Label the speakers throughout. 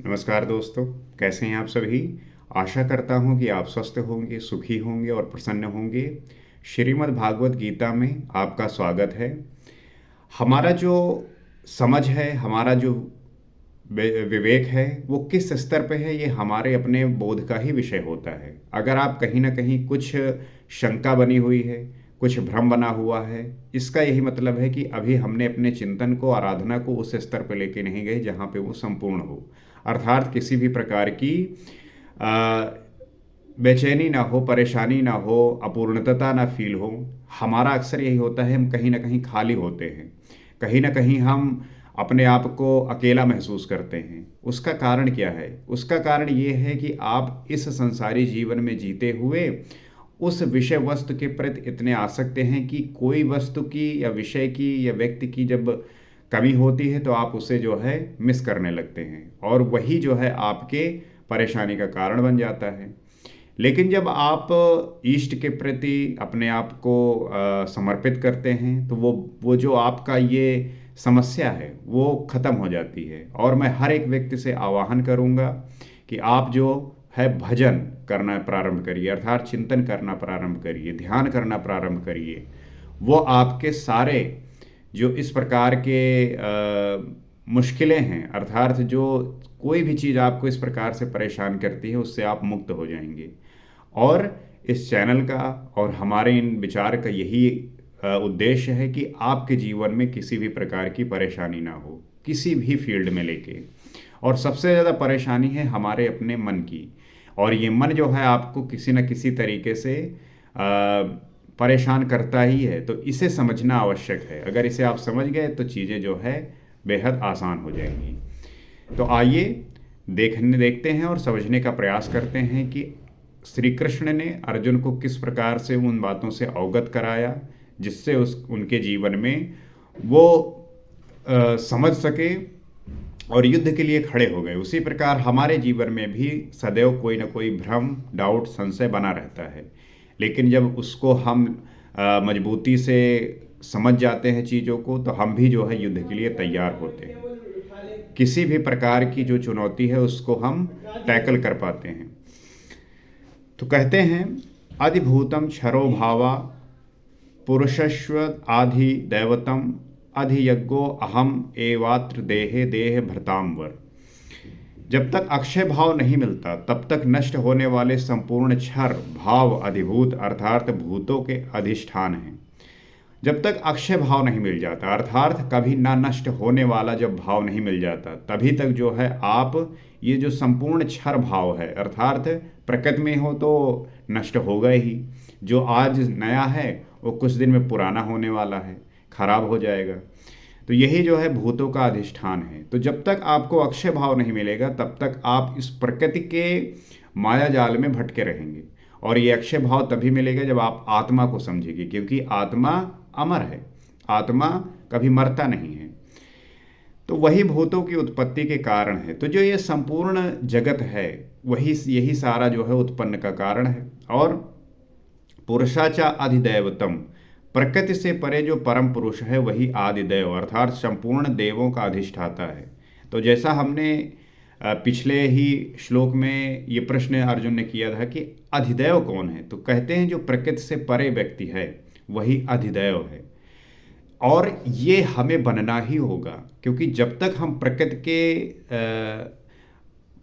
Speaker 1: नमस्कार दोस्तों, कैसे हैं आप सभी? आशा करता हूँ कि आप स्वस्थ होंगे, सुखी होंगे और प्रसन्न होंगे। श्रीमद् भागवत गीता में आपका स्वागत है। हमारा जो समझ है, हमारा जो विवेक है, वो किस स्तर पे है, ये हमारे अपने बोध का ही विषय होता है। अगर आप कहीं ना कहीं कुछ शंका बनी हुई है, कुछ भ्रम बना हुआ है, इसका यही मतलब है कि अभी हमने अपने चिंतन को, आराधना को उस स्तर पे लेके नहीं गए जहाँ पे वो संपूर्ण हो। अर्थात किसी भी प्रकार की आ, बेचैनी ना हो, परेशानी ना हो, अपूर्णता ना फील हो। हमारा अक्सर यही होता है, हम कहीं ना कहीं खाली होते हैं, कहीं ना कहीं हम अपने आप को अकेला महसूस करते हैं। उसका कारण क्या है? उसका कारण ये है कि आप इस संसारी जीवन में जीते हुए उस विषय वस्तु के प्रति इतने आसक्त हैं कि कोई वस्तु की या विषय की या व्यक्ति की जब कमी होती है तो आप उसे जो है मिस करने लगते हैं, और वही जो है आपके परेशानी का कारण बन जाता है। लेकिन जब आप ईष्ट के प्रति अपने आप को समर्पित करते हैं तो वो जो आपका ये समस्या है वो खत्म हो जाती है। और मैं हर एक व्यक्ति से आह्वान करूंगा कि आप जो है भजन करना प्रारंभ करिए, अर्थात चिंतन करना प्रारंभ करिए, ध्यान करना प्रारंभ करिए। वो आपके सारे जो इस प्रकार के मुश्किलें हैं, अर्थात जो कोई भी चीज़ आपको इस प्रकार से परेशान करती है, उससे आप मुक्त हो जाएंगे। और इस चैनल का और हमारे इन विचार का यही उद्देश्य है कि आपके जीवन में किसी भी प्रकार की परेशानी ना हो, किसी भी फील्ड में लेके। और सबसे ज़्यादा परेशानी है हमारे अपने मन की, और ये मन जो है आपको किसी न किसी तरीके से परेशान करता ही है। तो इसे समझना आवश्यक है। अगर इसे आप समझ गए तो चीज़ें जो है बेहद आसान हो जाएंगी। तो आइए देखते हैं और समझने का प्रयास करते हैं कि श्री कृष्ण ने अर्जुन को किस प्रकार से उन बातों से अवगत कराया जिससे उनके जीवन में वो समझ सके और युद्ध के लिए खड़े हो गए। उसी प्रकार हमारे जीवन में भी सदैव कोई ना कोई भ्रम, डाउट, संशय बना रहता है। लेकिन जब उसको हम मजबूती से समझ जाते हैं चीज़ों को, तो हम भी जो है युद्ध के लिए तैयार होते हैं। किसी भी प्रकार की जो चुनौती है उसको हम टैकल कर पाते हैं। तो कहते हैं, अधिभूतम क्षरो भावा पुरुषस्व आधि दैवतम अधियज्ञो अहम एवात्र देहे देह भृतांवर। जब तक अक्षय भाव नहीं मिलता तब तक नष्ट होने वाले संपूर्ण क्षर भाव अधिभूत अर्थात भूतों के अधिष्ठान हैं। जब तक अक्षय भाव नहीं मिल जाता, अर्थात कभी ना नष्ट होने वाला जब भाव नहीं मिल जाता, तभी तक जो है आप ये जो संपूर्ण क्षर भाव है, अर्थात प्रकृति में हो तो नष्ट होगा ही। जो आज नया है वो कुछ दिन में पुराना होने वाला है, खराब हो जाएगा। तो यही जो है भूतों का अधिष्ठान है। तो जब तक आपको अक्षय भाव नहीं मिलेगा तब तक आप इस प्रकृति के माया जाल में भटके रहेंगे। और ये अक्षय भाव तभी मिलेगा जब आप आत्मा को समझेंगे, क्योंकि आत्मा अमर है, आत्मा कभी मरता नहीं है। तो वही भूतों की उत्पत्ति के कारण है। तो जो ये संपूर्ण जगत है वही यही सारा जो है उत्पन्न का कारण है। और पुरुषाचा अधिदैवतम, प्रकृति से परे जो परम पुरुष है वही आदिदेव अर्थात संपूर्ण देवों का अधिष्ठाता है। तो जैसा हमने पिछले ही श्लोक में ये प्रश्न अर्जुन ने किया था कि अधिदेव कौन है, तो कहते हैं जो प्रकृति से परे व्यक्ति है वही अधिदेव है। और ये हमें बनना ही होगा, क्योंकि जब तक हम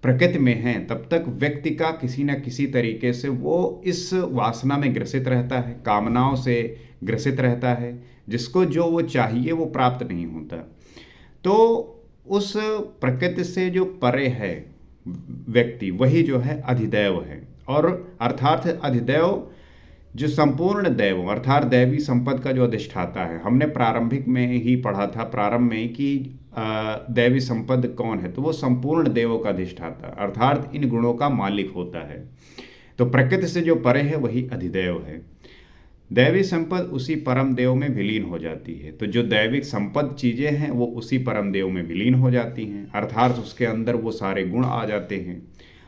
Speaker 1: प्रकृति में हैं तब तक व्यक्ति का किसी न किसी तरीके से वो इस वासना में ग्रसित रहता है, कामनाओं से ग्रसित रहता है। जिसको जो वो चाहिए वो प्राप्त नहीं होता। तो उस प्रकृति से जो परे है व्यक्ति वही जो है अधिदैव है। और अर्थात अधिदैव जो संपूर्ण देव अर्थात दैवी संपद का जो अधिष्ठाता है। हमने प्रारंभिक में ही पढ़ा था, प्रारंभ में, कि दैवी संपद कौन है, तो वो संपूर्ण देवों का अधिष्ठाता अर्थात इन गुणों का मालिक होता है। तो प्रकृति से जो परे है वही अधिदेव है। दैवी संपद उसी परम देव में विलीन हो जाती है। तो जो दैविक संपद चीजें हैं वो उसी परम देव में विलीन हो जाती हैं, अर्थात उसके अंदर वो सारे गुण आ जाते हैं।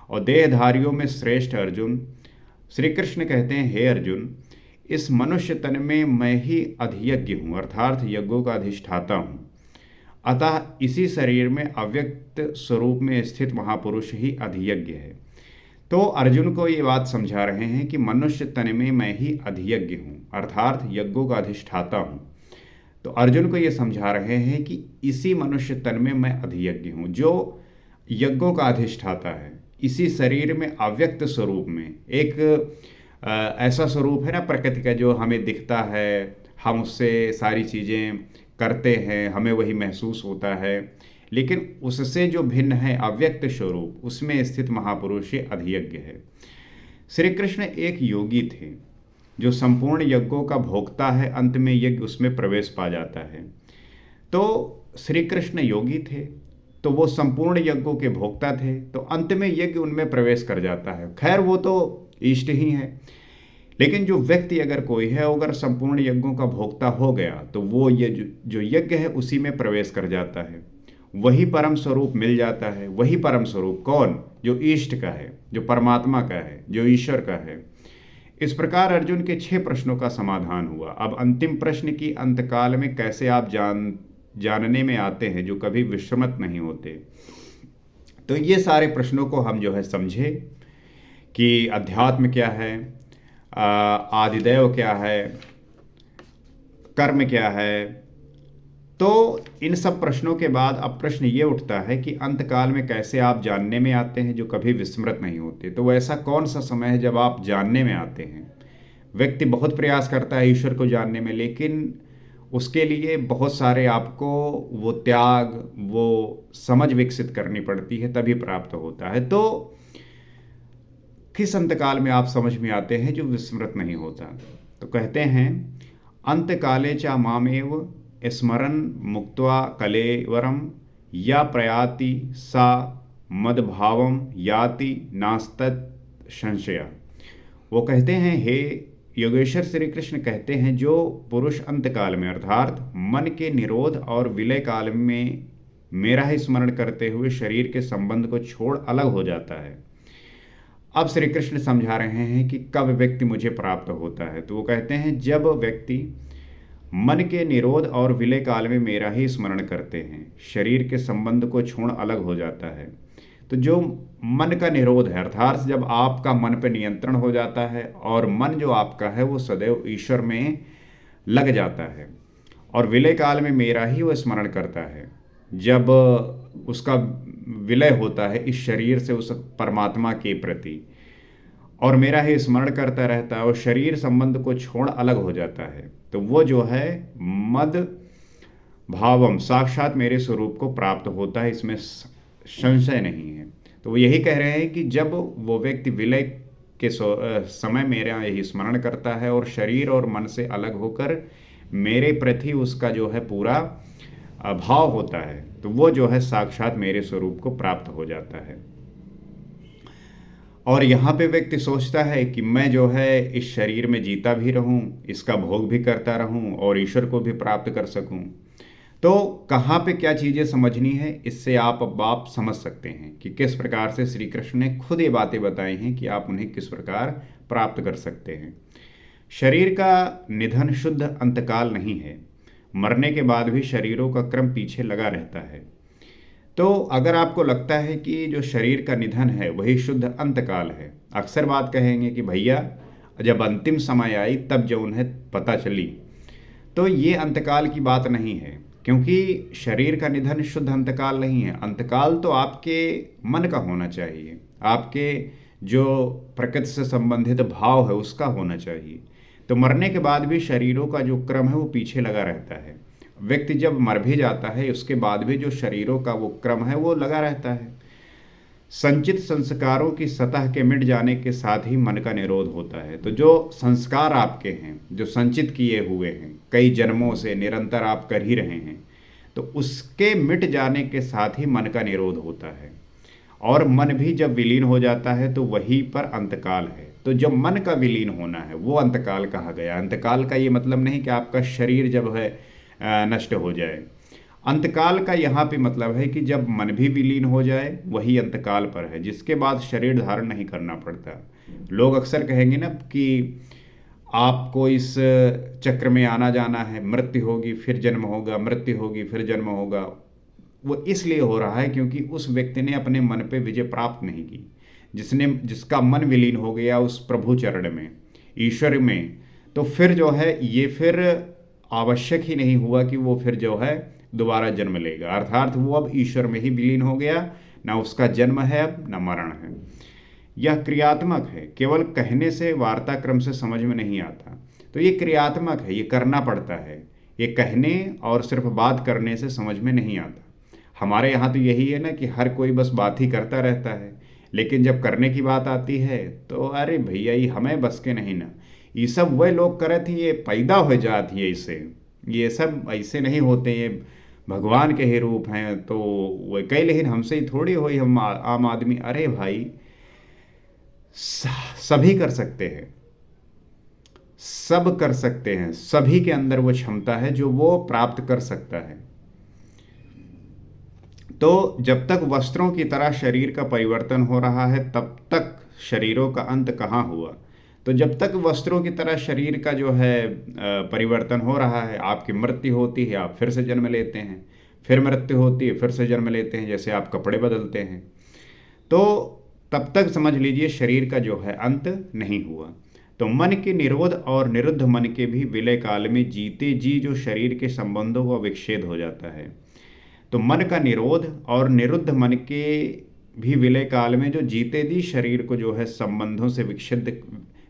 Speaker 1: और देहधारियों में श्रेष्ठ अर्जुन, श्री कृष्ण कहते हैं, हे अर्जुन, इस मनुष्य तन में मैं ही अधियज्ञ हूँ अर्थात यज्ञों का अधिष्ठाता हूँ। अतः इसी शरीर में अव्यक्त स्वरूप में स्थित महापुरुष ही अधियज्ञ है। तो अर्जुन को ये बात समझा रहे हैं कि मनुष्य तन में मैं ही अधियज्ञ हूँ, अर्थात यज्ञों का अधिष्ठाता हूँ। तो अर्जुन को ये समझा रहे हैं कि इसी मनुष्य तन में मैं अधियज्ञ हूँ, जो यज्ञों का अधिष्ठाता है। इसी शरीर में अव्यक्त स्वरूप में एक ऐसा स्वरूप है ना प्रकृति का, जो हमें दिखता है, हम उससे सारी चीज़ें करते हैं, हमें वही महसूस होता है, लेकिन उससे जो भिन्न है अव्यक्त स्वरूप, उसमें स्थित महापुरुष अधियज्ञ है। श्री कृष्ण एक योगी थे जो संपूर्ण यज्ञों का भोक्ता है, अंत में यज्ञ उसमें प्रवेश पा जाता है। तो श्री कृष्ण योगी थे, तो वो संपूर्ण यज्ञों के भोक्ता थे, तो अंत में यज्ञ उनमें प्रवेश कर जाता है। खैर वो तो इष्ट ही है, लेकिन जो व्यक्ति अगर कोई है, अगर संपूर्ण यज्ञों का भोक्ता हो गया, तो वो ये जो यज्ञ है उसी में प्रवेश कर जाता है, वही परम स्वरूप मिल जाता है। वही परम स्वरूप कौन? जो इष्ट का है, जो परमात्मा का है, जो ईश्वर का है। इस प्रकार अर्जुन के 6 प्रश्नों का समाधान हुआ। अब अंतिम प्रश्न की अंतकाल में कैसे आप जानने में आते हैं जो कभी विस्मृत नहीं होते। तो ये सारे प्रश्नों को हम जो है समझे कि अध्यात्म क्या है, आदिदेव क्या है, कर्म क्या है। तो इन सब प्रश्नों के बाद अब प्रश्न ये उठता है कि अंतकाल में कैसे आप जानने में आते हैं जो कभी विस्मृत नहीं होते। तो वैसा कौन सा समय है जब आप जानने में आते हैं? व्यक्ति बहुत प्रयास करता है ईश्वर को जानने में, लेकिन उसके लिए बहुत सारे आपको वो त्याग, वो समझ विकसित करनी पड़ती है, तभी प्राप्त होता है। तो किस अंतकाल में आप समझ में आते हैं जो विस्मृत नहीं होता? तो कहते हैं अंतकाले चा मामेव स्मरन मुक्त्वा कलेवरम या प्रयाति सा मदभावम याति नास्तत संशय। वो कहते हैं, हे योगेश्वर श्री कृष्ण कहते हैं, जो पुरुष अंतकाल में अर्थात मन के निरोध और विलय काल में मेरा ही स्मरण करते हुए शरीर के संबंध को छोड़ अलग हो जाता है। अब श्री कृष्ण समझा रहे हैं कि कब व्यक्ति मुझे प्राप्त होता है। तो वो कहते हैं, जब व्यक्ति मन के निरोध और विलय काल में मेरा ही स्मरण करते हैं, शरीर के संबंध को छोड़ अलग हो जाता है। तो जो मन का निरोध है, अर्थात जब आपका मन पर नियंत्रण हो जाता है और मन जो आपका है वो सदैव ईश्वर में लग जाता है, और विलय काल में मेरा ही वो स्मरण करता है, जब उसका विलय होता है इस शरीर से उस परमात्मा के प्रति, और मेरा ही स्मरण करता रहता है और शरीर संबंध को छोड़ अलग हो जाता है, तो वो जो है मद भावम साक्षात मेरे स्वरूप को प्राप्त होता है, इसमें संशय नहीं है। तो वो यही कह रहे हैं कि जब वो व्यक्ति विलय के समय मेरा यही स्मरण करता है और शरीर और मन से अलग होकर मेरे प्रति उसका जो है पूरा भाव होता है, तो वो जो है साक्षात मेरे स्वरूप को प्राप्त हो जाता है। और यहाँ पे व्यक्ति सोचता है कि मैं जो है इस शरीर में जीता भी रहूं, इसका भोग भी करता रहूं और ईश्वर को भी प्राप्त कर सकूं। तो कहाँ पे क्या चीज़ें समझनी है, इससे आप समझ सकते हैं कि किस प्रकार से श्री कृष्ण ने खुद ये बातें बताई हैं कि आप उन्हें किस प्रकार प्राप्त कर सकते हैं। शरीर का निधन शुद्ध अंतकाल नहीं है, मरने के बाद भी शरीरों का क्रम पीछे लगा रहता है। तो अगर आपको लगता है कि जो शरीर का निधन है वही शुद्ध अंतकाल है, अक्सर बात कहेंगे कि भैया जब अंतिम समय आई तब जो उन्हें पता चली, तो ये अंतकाल की बात नहीं है, क्योंकि शरीर का निधन शुद्ध अंतकाल नहीं है। अंतकाल तो आपके मन का होना चाहिए, आपके जो प्रकृति से संबंधित भाव है उसका होना चाहिए। तो मरने के बाद भी शरीरों का जो क्रम है वो पीछे लगा रहता है। व्यक्ति जब मर भी जाता है उसके बाद भी जो शरीरों का वो क्रम है वो लगा रहता है। संचित संस्कारों की सतह के मिट जाने के साथ ही मन का निरोध होता है। तो जो संस्कार आपके हैं, जो संचित किए हुए हैं, कई जन्मों से निरंतर आप कर ही रहे हैं, तो उसके मिट जाने के साथ ही मन का निरोध होता है। और मन भी जब विलीन हो जाता है तो वहीं पर अंतकाल है। तो जब मन का विलीन होना है वो अंतकाल कहा गया। अंतकाल का ये मतलब नहीं कि आपका शरीर जब है नष्ट हो जाए। अंतकाल का यहाँ पे मतलब है कि जब मन भी विलीन हो जाए वही अंतकाल पर है, जिसके बाद शरीर धारण नहीं करना पड़ता। लोग अक्सर कहेंगे ना कि आपको इस चक्र में आना जाना है, मृत्यु होगी फिर जन्म होगा, मृत्यु होगी फिर जन्म होगा। वो इसलिए हो रहा है क्योंकि उस व्यक्ति ने अपने मन पे विजय प्राप्त नहीं की। जिसका मन विलीन हो गया उस प्रभु चरण में, ईश्वर में, तो फिर जो है ये फिर आवश्यक ही नहीं हुआ कि वो फिर जो है दोबारा जन्म लेगा। अर्थात वो अब ईश्वर में ही विलीन हो गया, ना उसका जन्म है अब, ना मरण है। यह क्रियात्मक है, केवल कहने से वार्ता क्रम से समझ में नहीं आता। तो ये क्रियात्मक है, ये करना पड़ता है। ये कहने और सिर्फ बात करने से समझ में नहीं आता। हमारे यहाँ तो यही है ना कि हर कोई बस बात ही करता रहता है, लेकिन जब करने की बात आती है तो अरे भैया ये हमें बस के नहीं ना, ये सब वह लोग करे थे, ये पैदा हो जाती है इससे, ये सब ऐसे नहीं होते, ये भगवान के ही रूप हैं तो वह कई, लेकिन हमसे ही थोड़ी हुई, हम आम आदमी। अरे भाई सभी कर सकते हैं, सब कर सकते हैं, सभी के अंदर वो क्षमता है जो वो प्राप्त कर सकता है। तो जब तक वस्त्रों की तरह शरीर का परिवर्तन हो रहा है तब तक शरीरों का अंत कहाँ हुआ। तो जब तक वस्त्रों की तरह शरीर का जो है परिवर्तन हो रहा है, आपकी मृत्यु होती है, आप फिर से जन्म लेते हैं, फिर मृत्यु होती है, फिर से जन्म लेते हैं, जैसे आप कपड़े बदलते हैं, तो तब तक समझ लीजिए शरीर का जो है अंत नहीं हुआ। तो मन के निरोध और निरुद्ध मन के भी विलय काल में जीते जी जो शरीर के संबंधों का विच्छेद हो जाता है। तो मन का निरोध और निरुद्ध मन के भी विलय काल में जो जीते जी शरीर को जो है संबंधों से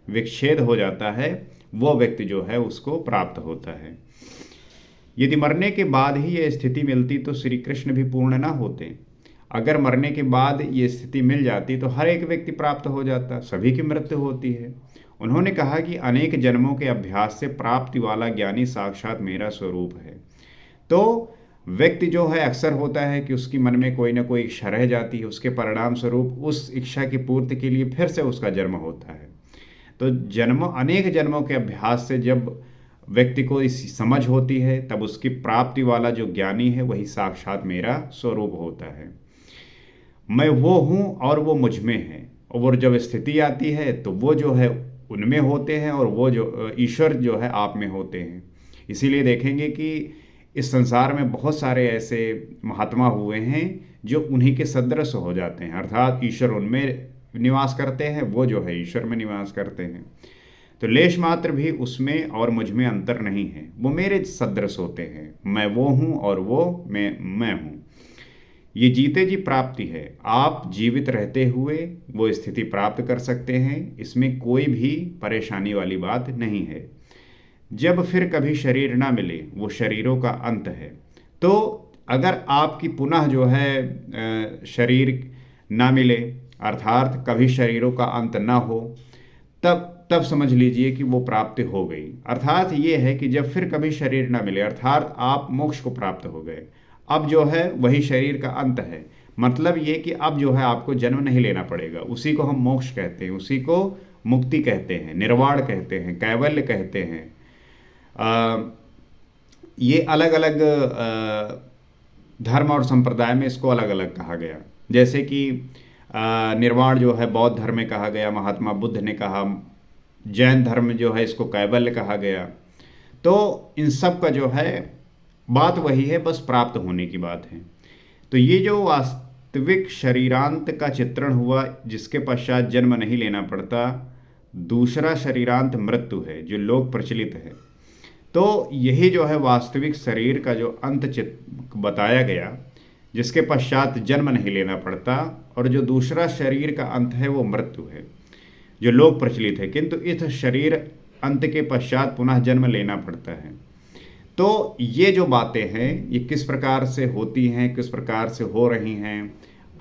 Speaker 1: विच्छेद हो जाता है, वो व्यक्ति जो है उसको प्राप्त होता है। यदि मरने के बाद ही यह स्थिति मिलती तो श्री कृष्ण भी पूर्ण ना होते। अगर मरने के बाद ये स्थिति मिल जाती तो हर एक व्यक्ति प्राप्त हो जाता, सभी की मृत्यु होती है। उन्होंने कहा कि अनेक जन्मों के अभ्यास से प्राप्ति वाला ज्ञानी साक्षात मेरा स्वरूप है। तो व्यक्ति जो है अक्सर होता है कि उसकी मन में कोई ना कोई इच्छा रह जाती है, उसके परिणाम स्वरूप उस इच्छा की पूर्ति के लिए फिर से उसका जन्म होता है। तो अनेक जन्मों के अभ्यास से जब व्यक्ति को इस समझ होती है तब उसकी प्राप्ति वाला जो ज्ञानी है वही साक्षात मेरा स्वरूप होता है। मैं वो हूँ और वो मुझ में है, और जब स्थिति आती है तो वो जो है उनमें होते हैं और वो जो ईश्वर जो है आप में होते हैं। इसीलिए देखेंगे कि इस संसार में बहुत सारे ऐसे महात्मा हुए हैं जो उन्हीं के सदृश हो जाते हैं, अर्थात ईश्वर उनमें निवास करते हैं, वो जो है ईश्वर में निवास करते हैं। तो लेश मात्र भी उसमें और मुझ में अंतर नहीं है, वो मेरे सदृश होते हैं। मैं वो हूँ और वो मैं हूँ। ये जीते जी प्राप्ति है, आप जीवित रहते हुए वो स्थिति प्राप्त कर सकते हैं, इसमें कोई भी परेशानी वाली बात नहीं है। जब फिर कभी शरीर ना मिले वो शरीरों का अंत है। तो अगर आपकी पुनः जो है शरीर ना मिले, अर्थात कभी शरीरों का अंत ना हो, तब समझ लीजिए कि वो प्राप्ति हो गई। अर्थात ये है कि जब फिर कभी शरीर ना मिले, अर्थात आप मोक्ष को प्राप्त हो गए, अब जो है वही शरीर का अंत है। मतलब ये कि अब जो है आपको जन्म नहीं लेना पड़ेगा, उसी को हम मोक्ष कहते हैं, उसी को मुक्ति कहते हैं, निर्वाण कहते हैं, कैवल्य कहते हैं। ये अलग अलग धर्म और संप्रदाय में इसको अलग अलग कहा गया। जैसे कि निर्वाण जो है बौद्ध धर्म में कहा गया, महात्मा बुद्ध ने कहा, जैन धर्म में जो है इसको कैवल्य कहा गया। तो इन सब का जो है बात वही है, बस प्राप्त होने की बात है। तो ये जो वास्तविक शरीरांत का चित्रण हुआ जिसके पश्चात जन्म नहीं लेना पड़ता, दूसरा शरीरांत मृत्यु है जो लोक प्रचलित है। तो यही जो है वास्तविक शरीर का जो अंत बताया गया जिसके पश्चात जन्म नहीं लेना पड़ता, और जो दूसरा शरीर का अंत है वो मृत्यु है जो लोक प्रचलित है, किंतु इस शरीर अंत के पश्चात पुनः जन्म लेना पड़ता है। तो ये जो बातें हैं ये किस प्रकार से होती हैं, किस प्रकार से हो रही हैं,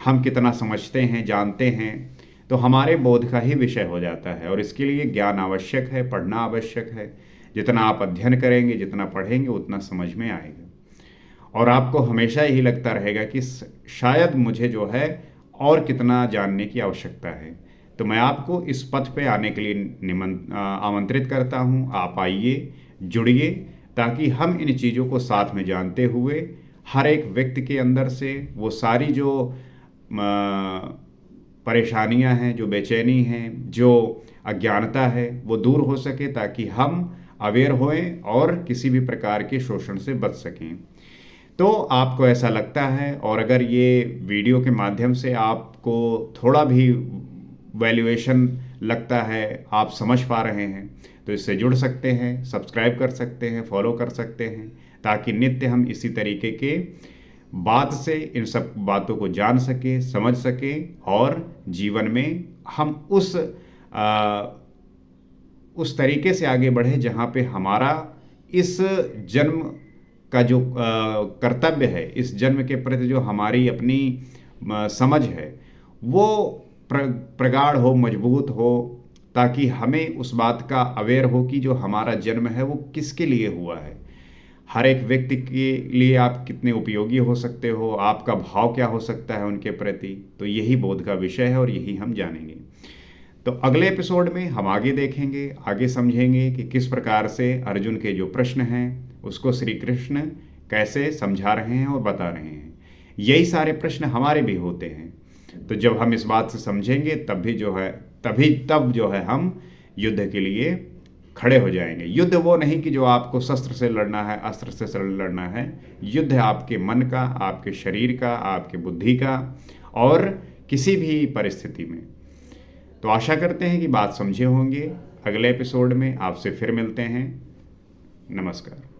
Speaker 1: हम कितना समझते हैं, जानते हैं, तो हमारे बोध का ही विषय हो जाता है। और इसके लिए ज्ञान आवश्यक है, पढ़ना आवश्यक है। जितना आप अध्ययन करेंगे, जितना पढ़ेंगे, उतना समझ में आएगा, और आपको हमेशा यही लगता रहेगा कि शायद मुझे जो है और कितना जानने की आवश्यकता है। तो मैं आपको इस पथ पे आने के लिए आमंत्रित करता हूँ। आप आइए, जुड़िए, ताकि हम इन चीज़ों को साथ में जानते हुए हर एक व्यक्ति के अंदर से वो सारी जो परेशानियां हैं, जो बेचैनी हैं, जो अज्ञानता है, वो दूर हो सके, ताकि हम अवेयर होएं और किसी भी प्रकार के शोषण से बच सकें। तो आपको ऐसा लगता है और अगर ये वीडियो के माध्यम से आपको थोड़ा भी वैल्यूएशन लगता है, आप समझ पा रहे हैं, तो इससे जुड़ सकते हैं, सब्सक्राइब कर सकते हैं, फॉलो कर सकते हैं, ताकि नित्य हम इसी तरीके के बात से इन सब बातों को जान सकें, समझ सकें और जीवन में हम उस तरीके से आगे बढ़े जहाँ पे हमारा इस जन्म का जो कर्तव्य है, इस जन्म के प्रति जो हमारी अपनी समझ है, वो प्रगाढ़ हो, मजबूत हो, ताकि हमें उस बात का अवेयर हो कि जो हमारा जन्म है वो किसके लिए हुआ है। हर एक व्यक्ति के लिए आप कितने उपयोगी हो सकते हो, आपका भाव क्या हो सकता है उनके प्रति, तो यही बोध का विषय है और यही हम जानेंगे। तो अगले एपिसोड में हम आगे देखेंगे, आगे समझेंगे कि किस प्रकार से अर्जुन के जो प्रश्न हैं उसको श्री कृष्ण कैसे समझा रहे हैं और बता रहे हैं। यही सारे प्रश्न हमारे भी होते हैं। तो जब हम इस बात से समझेंगे तब जो है हम युद्ध के लिए खड़े हो जाएंगे। युद्ध वो नहीं कि जो आपको शस्त्र से लड़ना है, अस्त्र से लड़ना है। युद्ध आपके मन का, आपके शरीर का, आपके बुद्धि का और किसी भी परिस्थिति में। तो आशा करते हैं कि बात समझे होंगे। अगले एपिसोड में आपसे फिर मिलते हैं। नमस्कार।